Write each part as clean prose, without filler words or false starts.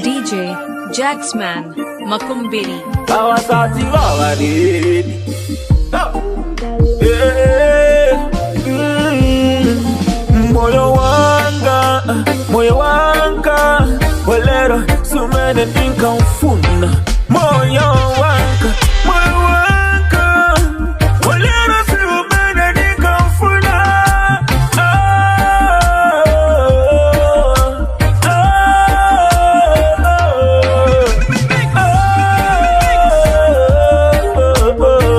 DJ Jaxman Makumbiri Kawasaki Wawaridi Moyo wanga Walero sumene ninka ufuna Moyo wanga Walero sumene ninka ufuna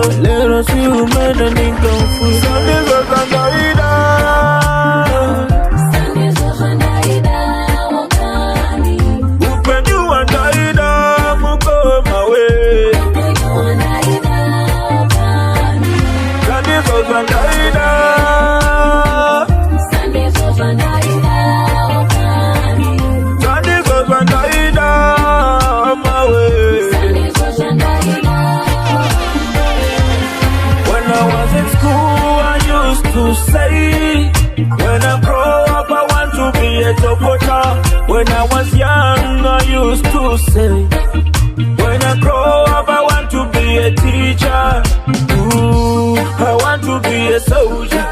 Walero sumene ninka ufuna When I was young, I used to say, when I grow up, I want to be a teacher. Ooh, I want to be a soldier.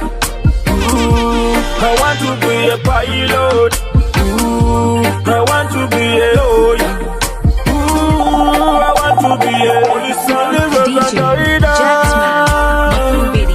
Ooh, I want to be a pilot. Ooh, I want to be a lawyer. Ooh, I want to be a police DJ Jaxman Makumbiri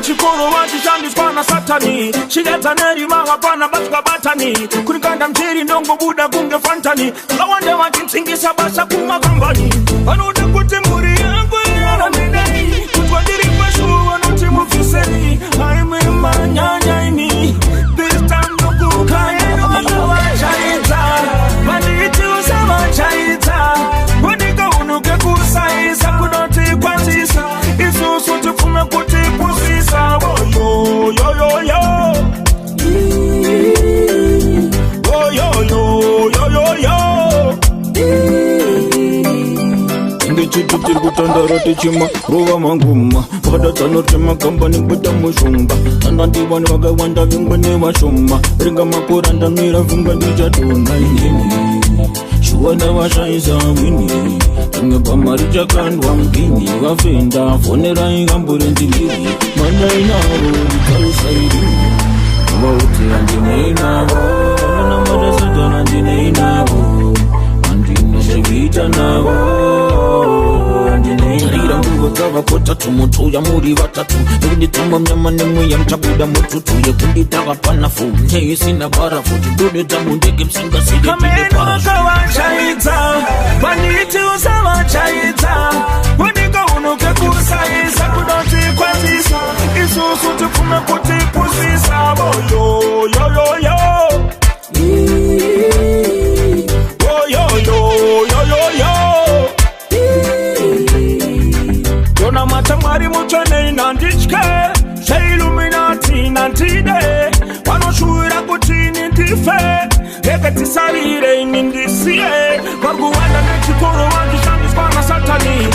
Chikoro wanti shandi spana satani Shigeta neri mawa pana batuka batani Kunikanda mchiri ndongo buda kunge fantani Lawande wanti msingisa basa kumagambani Wanude kutemburi yangu yana minei Kutwadiri kweshu wanuti mufiseri Haime manyanya ini This time nuku kaya nuku wachaita Maniti usama chaita Wadika unuke kusaisa Kudoti kwa tisa Isusu tufume kuti pusisa Oh yo yo yo Oh yo yo yo yo yo Ndi chitu tiri kutandara tichima Rova manguma Vada tanur chima kambani kuta mushumba Tanda ndiwani wagawanda vingwa ni washuma Ringa makuranda nira vingwa dija tuna ingini Shuwana washaisa wini Tunge pamarija kandwa mgini Wafenda fonera ingambure ndiliri Mana inawo Nikausa irimu Wauti andine inawo Nana marasada andine inawo Andine shevita nawo Andine Tarira mbuwa kawa kota tumutu ya muri watatu Nini tuma mnyama nemu ya mchabuda mututu Ya kundi tawa panafu Nye sina barafu Tudune tamu ndege msinga sige pide parafu Kamenu kawa chaita Maniti usawa chaita Wanika unuke kusaisa Kudoti kwa tisa Isusu tufume kuti pusisa Oh yo yo yo yo Oh yo yo yo yo yo Dona matamari mutone inandichke Se illuminati nantide Wanoshura kutini ndife Eke tisarire inindisie Wargu wanda nechikoro wanti shandi spana satani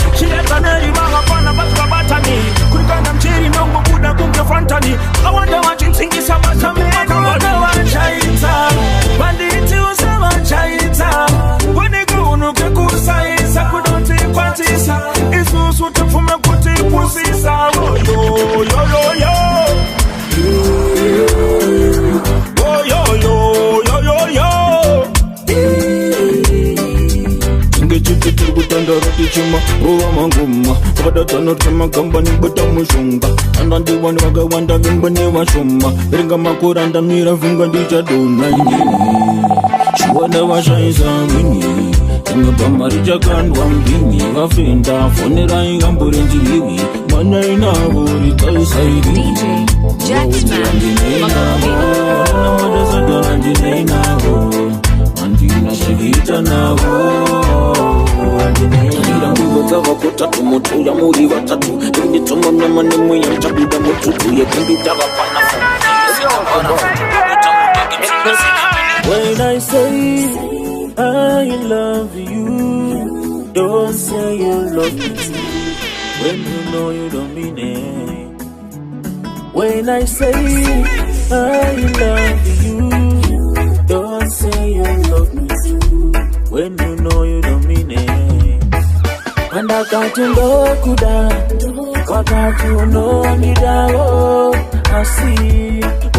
kutanda roti chima ruwa manguma Vada tanorchema kambani bata mushunga Andandi wani wagawanda vimbani wa shuma Ringa makuranda mira vunga ndicha dona Shiwada wa shaisa wini Tanga pamarija kandwa mdini Vafinda fonera inga mburenji liwi Mana inavuri taisairi DJ Jacksman Namada sadana ndine inavo Andina shigita navo Andina ngugo zava kutatu mutu ya muri watatu Ini tuma mnama nemu ya mchabuda mututu Ye kundu daga panafu When I say I love you, don't say you love me too. When you know you don't mean it. When I say I love you, don't say you love me too. When you know you don't mean it. Wakati ndokuda, wakati unonidao, asi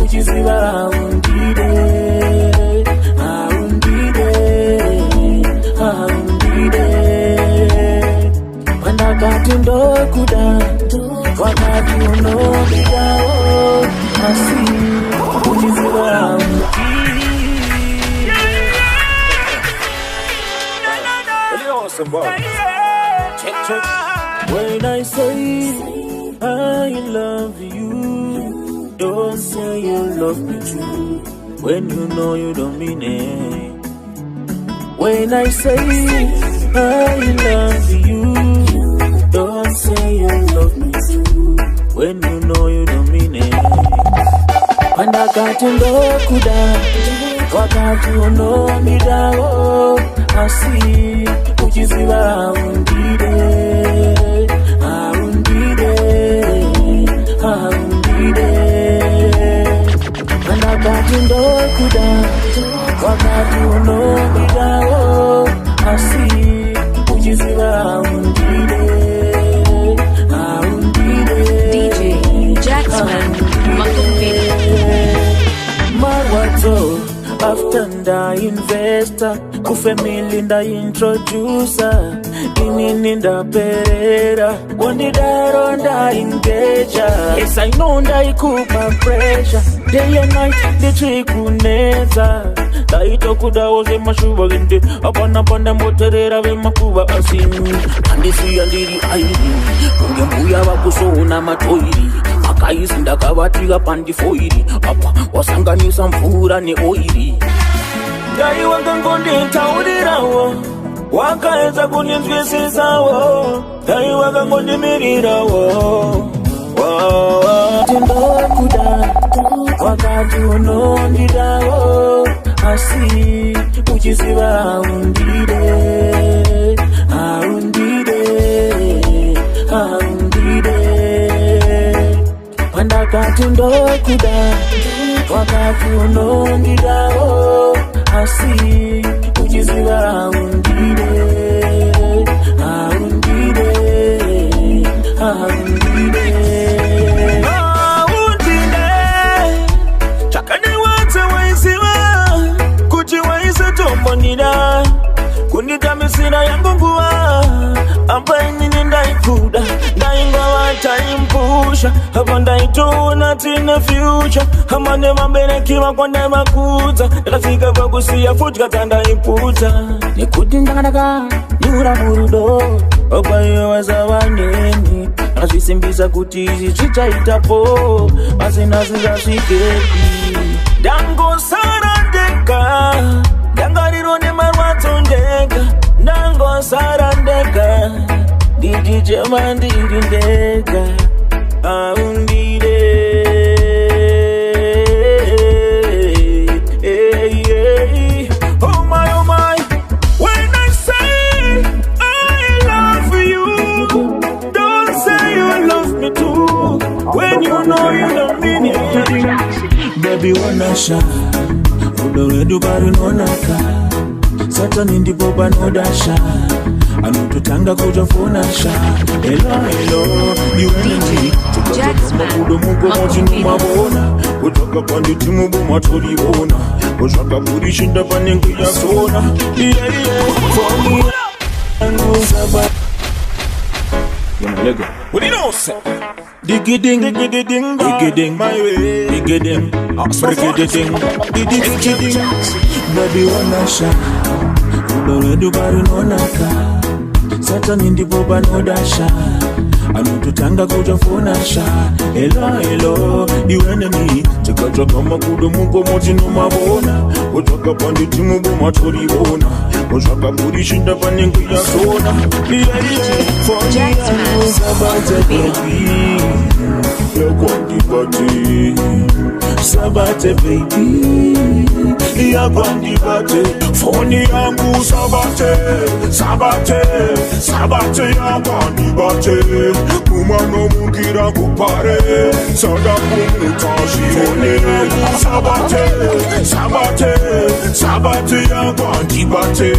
uchiziba undide. Wakati ndokuda, wakati unonidao, asi uchiziba When I say I love you, don't say you love me too. When you know you don't mean it. When I say I love you, don't say you love me too. When you know you don't mean it. Wakati ndokuda, wakati unonidao, asi uchiziba undide, undide. Wakati ndokuda, wakati unonidao, asi uchiziba undide, DJ Jacksman Marwato after nda investor kufamily nda introducer inini nda perera wondidaro nda engager. Yes I know nda ikupa pressure day and night the trikuneta daito kudaoze mashuba gende apana panda moterera ve makuba asimi andisi andiri airi kungembuya wakusona matoiri Akaisi ndakavatika pandifoiri apa wasanganisa mvura neoiri Dai wakangonditaurirawo wakaedza kuninzwisisawo Dai wakangondimirirawo Tindokuda wakati unondidawo asi uchiziva undide Wakati ndokuda, wakati unonidao, asi uchiziba undide, chakani wate waisiwa, kuchi waisa tombonida, kundita misina yangu nguwa, ambaini ndaikuda, ndainga wataimpusha, hapa ndaituna tina future, hama nema benekiwa kwa nema kuta, nakafika vakusia futika tanda imputa. Nikuti ndakadaka, nyura murudo, okwa iyo waza waneni, nakasimbisa kuti izi chicha itapo, masina zinga shikepi. Dango sarandeka, dangariro ne marwato ndeka, dango sarandeka, DJ mandiri ndeka, undide. Oh my, when I say I love you, don't say you love me too. When you know you don't mean it. Baby wanna shine, udoredu bari nonaka, Satan in the boba no dasha, anututanga kujafuna sha. Hello, you energy. Jacksman, mabona, kutoka pandi timu buma tuliona, kutoka buri shinda panengu ya sona. Yeah, for me. What do you know, sir? Diggity-ding, diggity-ding, diggity-ding, my way, diggity-ding, diggity-ding, diggity-ding. Baby, wanna shine, udo bari nonaka. Satan in the boba no dasha. Anututanga kutafuna sha. Hello, you enemy. Chakacha kama kudo mungo moji no mabona. Kuchaka panditi mungo matori bona. Kuchaka buri shinda paningu ya sona. For me, I know Sabate baby. You're quanti party. Sabate baby. You're quanti party. Phone yangu Sabate. Sabate you're quanti party. Kumano mukira kupare. Sada kumutashi. Phone Sabate you're quanti party.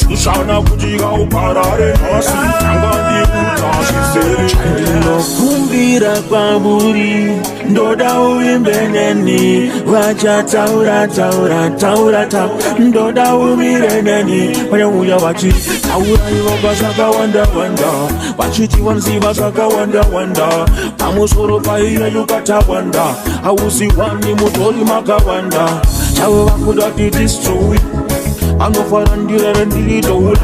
Kushana kujiga uparare. Nasi tangani utashi seri. Chandino kumbira kwa buri. Ndoda uimbeneni. Wacha taura. Ndoda umireneni. Wanya uya wachi. Taura iwaba saka wanda. Wachiti wamziba saka wanda. Pamusoro paia yukata wanda. Hausi wani mutori maka wanda. Chawe wakudati destroy. Anofarandira ndilitoula.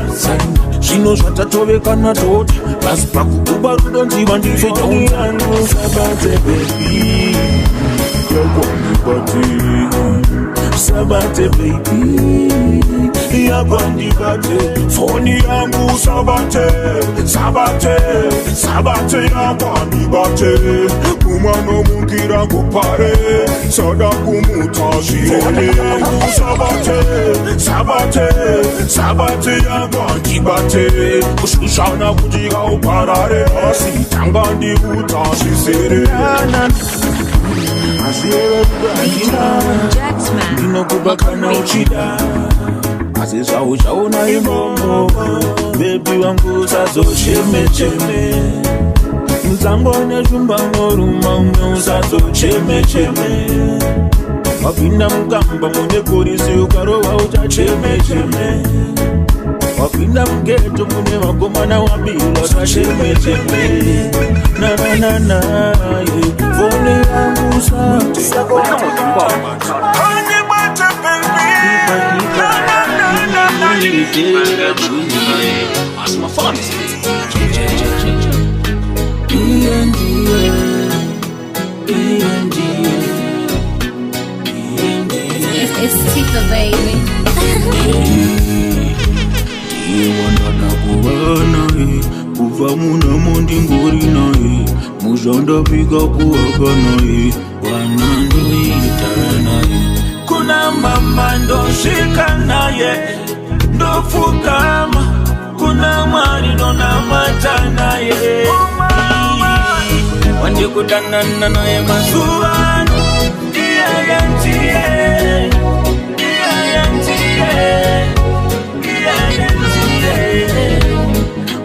Shino shatatobe kana toti. Baspaku ubarudo nziba ndife jauta. Sabate baby. You're party. Sabate baby. You're party. Phone yangu Sabate. You're party. Kumano mukira kupare. Sada kumutashi. Phone yangu Sabate you're party. Kushana kujiga uparare. Asi tangandi utashi seri. Jacksman, Inokubakana uchida Asisa ushauna imongo Baby wangu sazo cheme Mzangone shumbango rumaume usazo cheme Wapinda mkamba mwenye polisi ukarowa ucha cheme Wapinda mgeto mune wagomana wabila sa cheme Na Phone yangu it's Tita, baby. Kuva muna mondi ngori nae Mujanda piga kuwaka nae Wanando itara nae Kuna mama ndo shika naye Ndo fukama Kuna mari ndo na mata naye Wanje kutanana naye masuano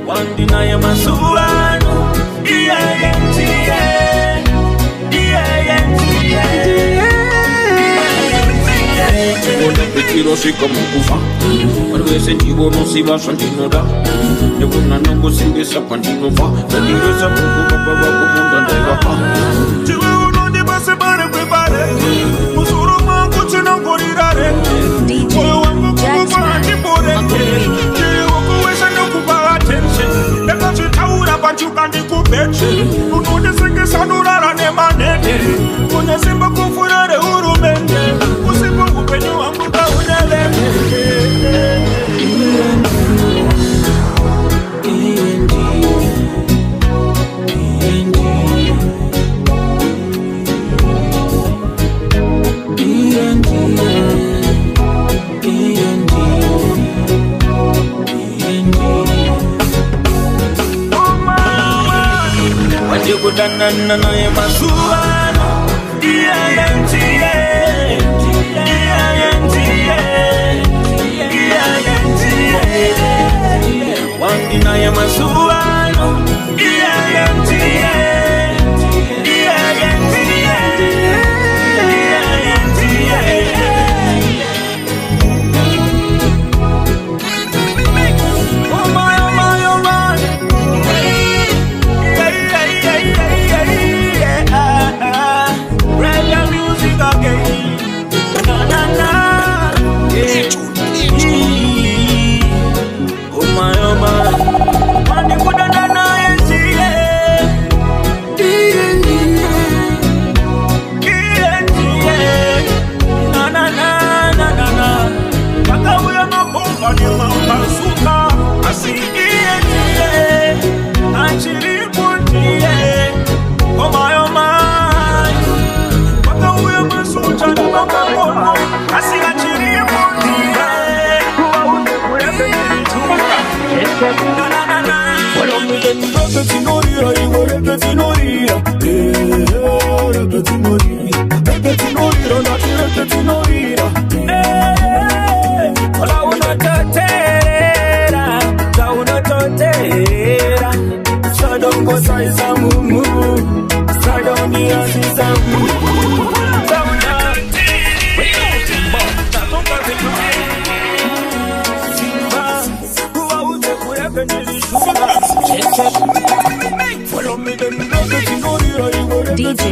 Wandi naye masuano Petiro shika mukufa Marwese njigo no siva shantino da Nekuna nongo singesa pantino fa Petiro sa mukufa baba kumunda ndaiva pa Chiwe unondi base bare kwebare Musuro mangu china ngorirare DJ Jacksman, Kandi kubeche Unode senge sanurara ne manete Kune simba kufurare urumende Usipo upenyu wangu ka unele Kutanana naye masuano Wandi naye masuano Oh my me then repetinolira, igo repetinolira. Repetinolira, repetinolira, nati repetinolira. Ola una totera, la una totera. Sadongo saiza mumu, sadongi asiza mumu. DJ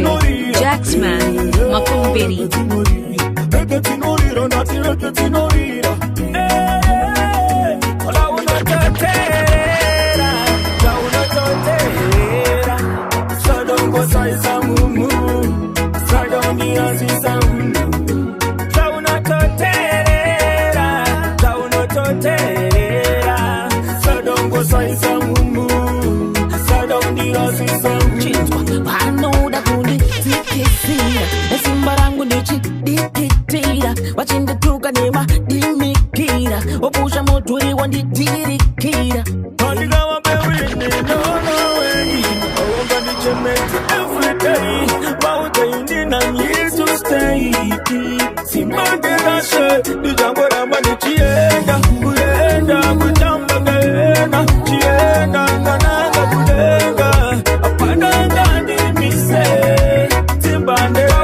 Jaxman Makumbiri. Wachinduka nema dimikira opusha moturi wanditirikira Andigawa baby no way I want to chemete every day But you need I'm here to stay Simandera she Dijambo ramba ni chienda Kuenda kutamba gaena Chienda ngananga kulenga Apana ngani mise Timbandera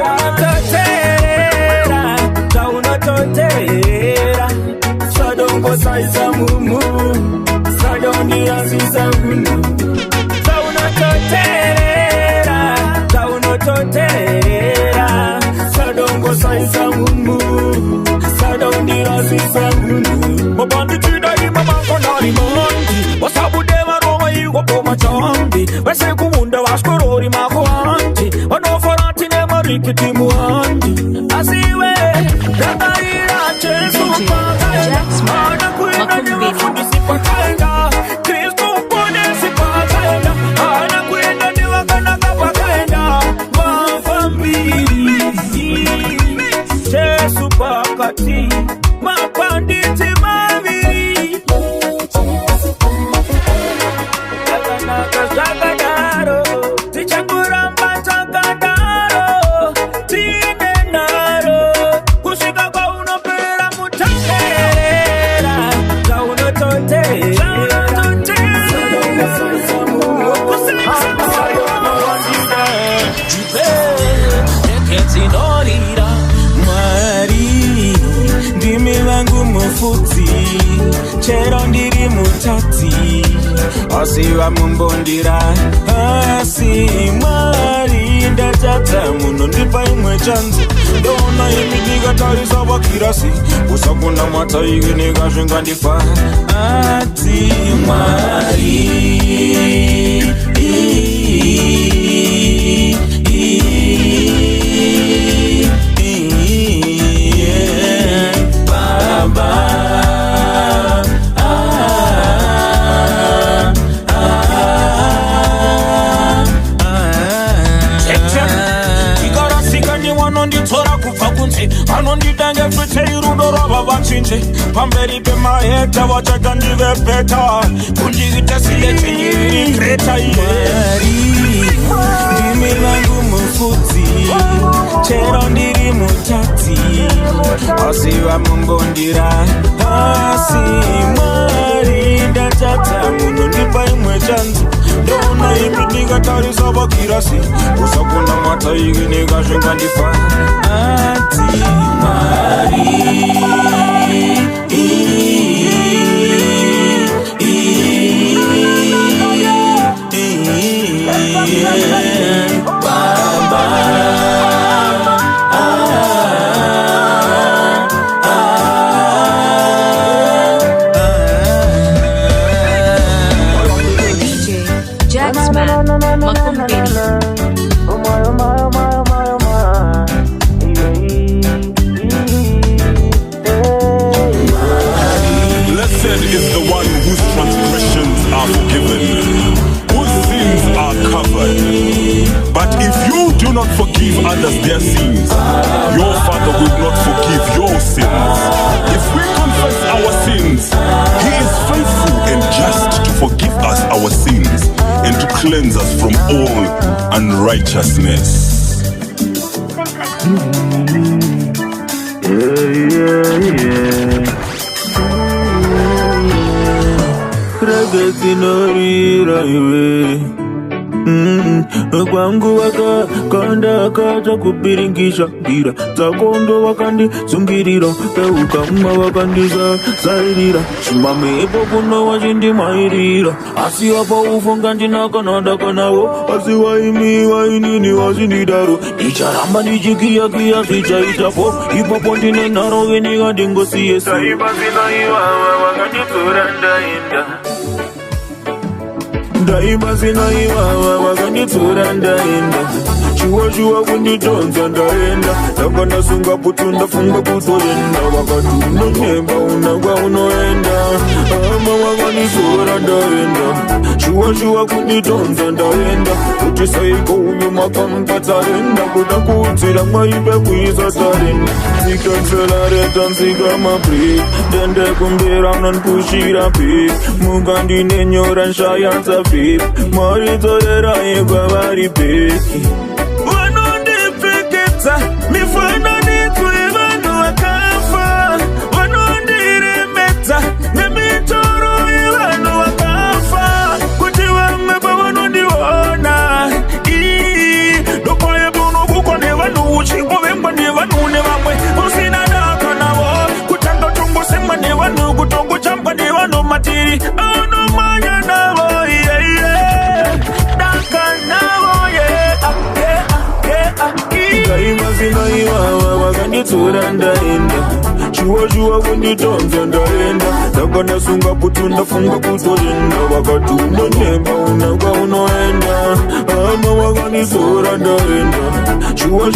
Sadongo saiza mumu, sadoni aziza mumu. Sauno totera, sadongo saiza mumu, sadoni aziza mumu. Mabandi chida ima makona limanti, wasabu dema roma iwa poma chambi. Wese kumunda washkorori mako anti, wanoforanti ne marikiti muanti. Asiwe, ragaira chesu paka. Jaxman Makumbiri. Kristo pone sipakaenda ana kwenda ni wakana kapakaenda mafambiri Yesu pakati mapanditi maviri Zagadaro tichanguramba zagadaro tinenaro kushika kwa unopera mutangera Ndimi vangu mufuti chero ndiri mutati asiva mumbondira asi mwari ndatata muno ndipa imwe chanzi ndona imi ndikatarisa vakirasi kusakuna mata ike nekazvingandifa ati mwari Anonditange fete irudo rava vachinje Pamberi pe maheta vachata ndive peta Kundigita siye chinyiri kreta Mwari ndimi vangu mufuti Chero ndiri mutati Asiva mumbondira Asi mwari ndatata Muno ndipa imwe chanzi Ndona imi ndikatarisa vakirasi Usakuna mata ike nekazvingandifa Ati mwari Forgive others their sins. Your Father will not forgive your sins. If we confess our sins, He is faithful and just to forgive us our sins and to cleanse us from all unrighteousness. Kwangu wakakanda kacha kupiringisha dira Takondo wakandi zungirira Peukama wakandisa sairira Shimame epo kuno wajindi mairira Asi wapa ufonga njina kanada kanawo Asi waimi wainini wazindidaro Nicharamba nichikia kia sicha itapo Ipo pontine naro vini gadingo siye Saiba sina iwawa wakandi turanda inda Daima sina iwawa wakanitsura ndaenda Shuwa kunditonza ndaenda Nakana sunga putunda funga kutoenda Wakati unonemba unagwa unoenda Ama wakanitsura ndaenda Shuwa kunditonza ndaenda Kuti saiko uyuma kampatarenda Kuda kutira maibe kuiza tarenda Zikanselareta nzika maprik Dende kumbira nanpushira pik Mugandi nenyora nshayanza pik Maritorera yegwa vari peki Wanondipeketa mifana nitwe vanu wakafa Wanondiremeta nemitoro yevanu wakafa Kuti wameba wanondiwana Dopaye bunu kukone vanu uchingo vemba ni vanu ne vamwe Usina daka nawo Kutanga tungu sema ni vanu Kutongu chamba ni vanu matiri Ano manya nawo Daima sina iwawa wakanitsura ndaenda Shuwa kunditonza ndaenda Nakana sunga putunda funga kutoenda Wakati unonemba unagwa unoenda Ama wakanitsura ndaenda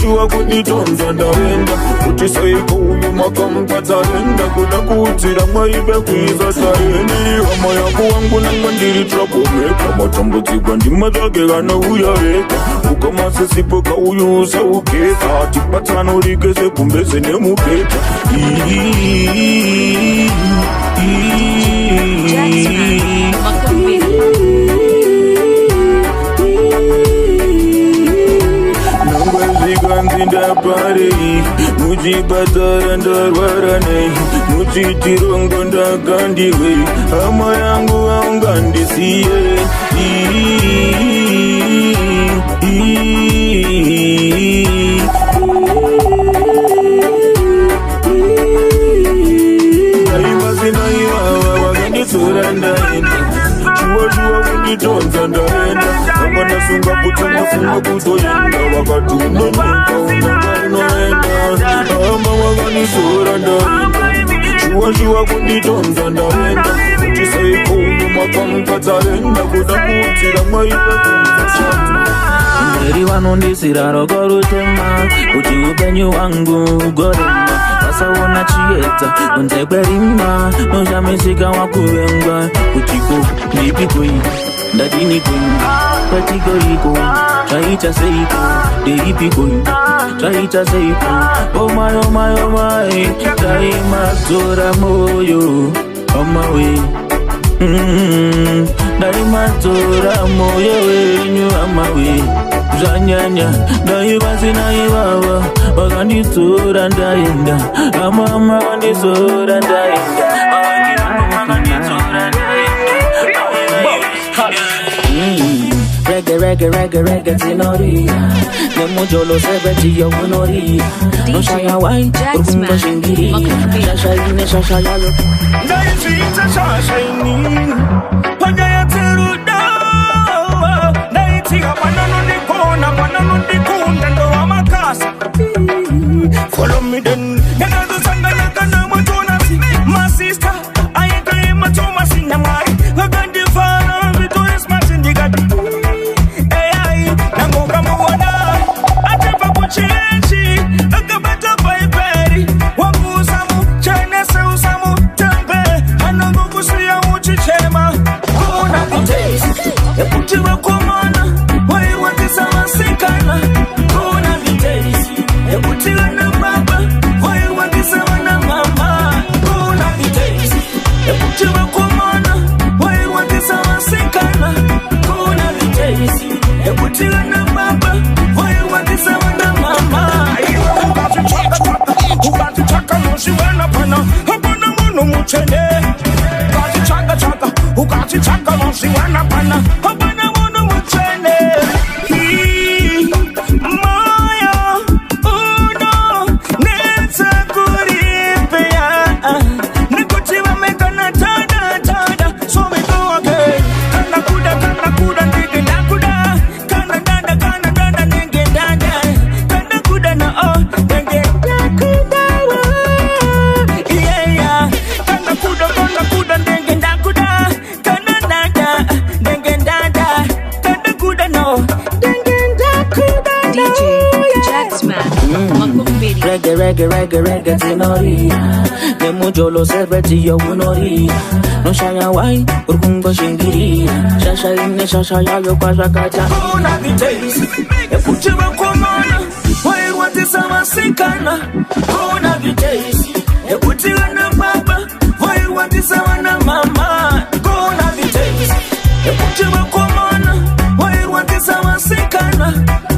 Shuwa kunditonza ndaenda Kuti saiko uyuma kampatarenda Kuda kutira maibe kuiza sarendi Ama yaku wangu nanga ndiri trapomeka Matambutsikwa ndima zake kana uyareka Ukamase sipoka uyusa ukeka Tipatano rikese kumbese nemuketa Nangwezikanzinda parei Muchipatara ndarwarane Muchitirongo ndakandiwe Hama yangu aungandisiye Daima sina iwawa wakanitsura ndaenda Shuwa kunditonza ndaenda Nakana sunga putunda funga kutoenda Wakati unonemba unagwa unoenda Ama wakanitsura ndaenda Shuwa kunditonza ndaenda Kuti saiko uyuma kampatarenda Kuda kutira maibe kuiza Mberi vanondisira roko rutema Kuti upenyu wangu ugorema Vasaona chieta nonzekwerima Nozhamisika wakuvengwa Kutiko ndipiko iko ndadiniko Patiko iko chaita seiko Deipiko iko chaita seiko Oh my oh my oh my Daima tora moyo On my way Daima tora moyo wenyu on my way Zanyanya, daima sina iwawa Wakanitsura ndaenda Ama wakanitsura ndaenda Wakanitsura ndaenda Reggae, tinoria Nemujolo sebeti yo unoria Noshaya wai, urkumba shingiri Shashayine, shashayalo Ndaichita shashayini Pagaya teruda Ndaitiga pananundikona Pananundikunda ndo amakasa Follow me then Yanazo sanga yakana matonasi My sister Ayeka ima toma sinyamari Wagandi fana Vito esmati ndigadi Ay Nangoka mwana Atepa kuchienchi Akabata paiperi Wangu usamu Chane se usamu Tempe Hanangu kusiya uchichema Kuna kutesi Eputiwa kumana Wai wakisa masikana Kuna vitesi Eputiwa na baba Wai wakisa wana mama Kuna vitesi Eputiwa kumana Wai wakisa masikana reggae tinoria. Nemujolo sebeti yo unoria. No shaya wai, urkumba shingiri. Shasha ine shasha ya yo kwa shakata. Kuna vitaisi, ekuchiba kwa mana. Wai wati sama sikana. Kuna vitaisi, ekutiwa na baba. Wai wati sama na mama. Kuna vitaisi, ekuchiba kwa mana. Wai wati sama sikana.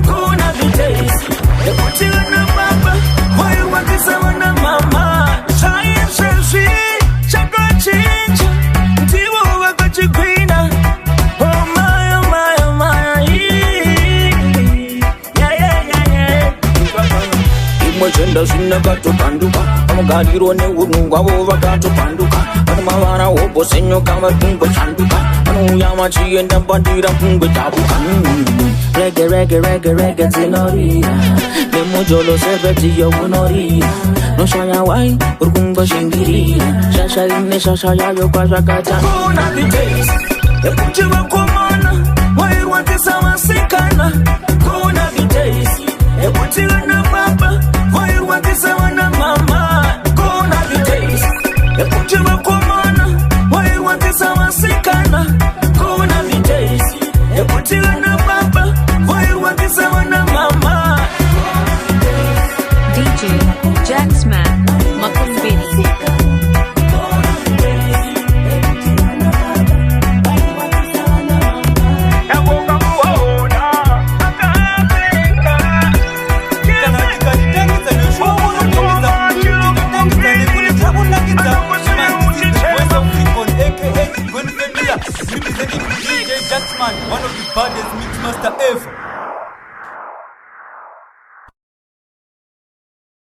Kuna vitaisi, ekutiwa na baba. Wai wati sama na mama. Shaya shashi, shakwa chincha. Tiwa waka chikwina. Oh my, oh my, oh my. Yeah. Imwechenda sina gato panduka. Amugaliro ne unungwa wova gato panduka. Anumavara obo senyo kama tungwe chanduka. Anuyama chienda bandira kungwe tabuka. Reggae tinoria. Nemujolo sebeti yo unoria. No shaya wai, urkumba shingiri. Shasha ine shasha ya yo kwa shakata. Kuna vitaisi, ekuchiwa kwa mana. Wai wati sama sikana. Kuna vitaisi, ekutiwa na baba. Wai wati sama na mama. Kuna vitaisi, ekuchiwa kwa mana. Wai wati sama sikana. Kuna vitaisi, ekutiwa na baba. Wai wati sama na mama. DJ Jaxman Makumbini. Representing DJ Jaxman, one of the baddest mixmaster ever.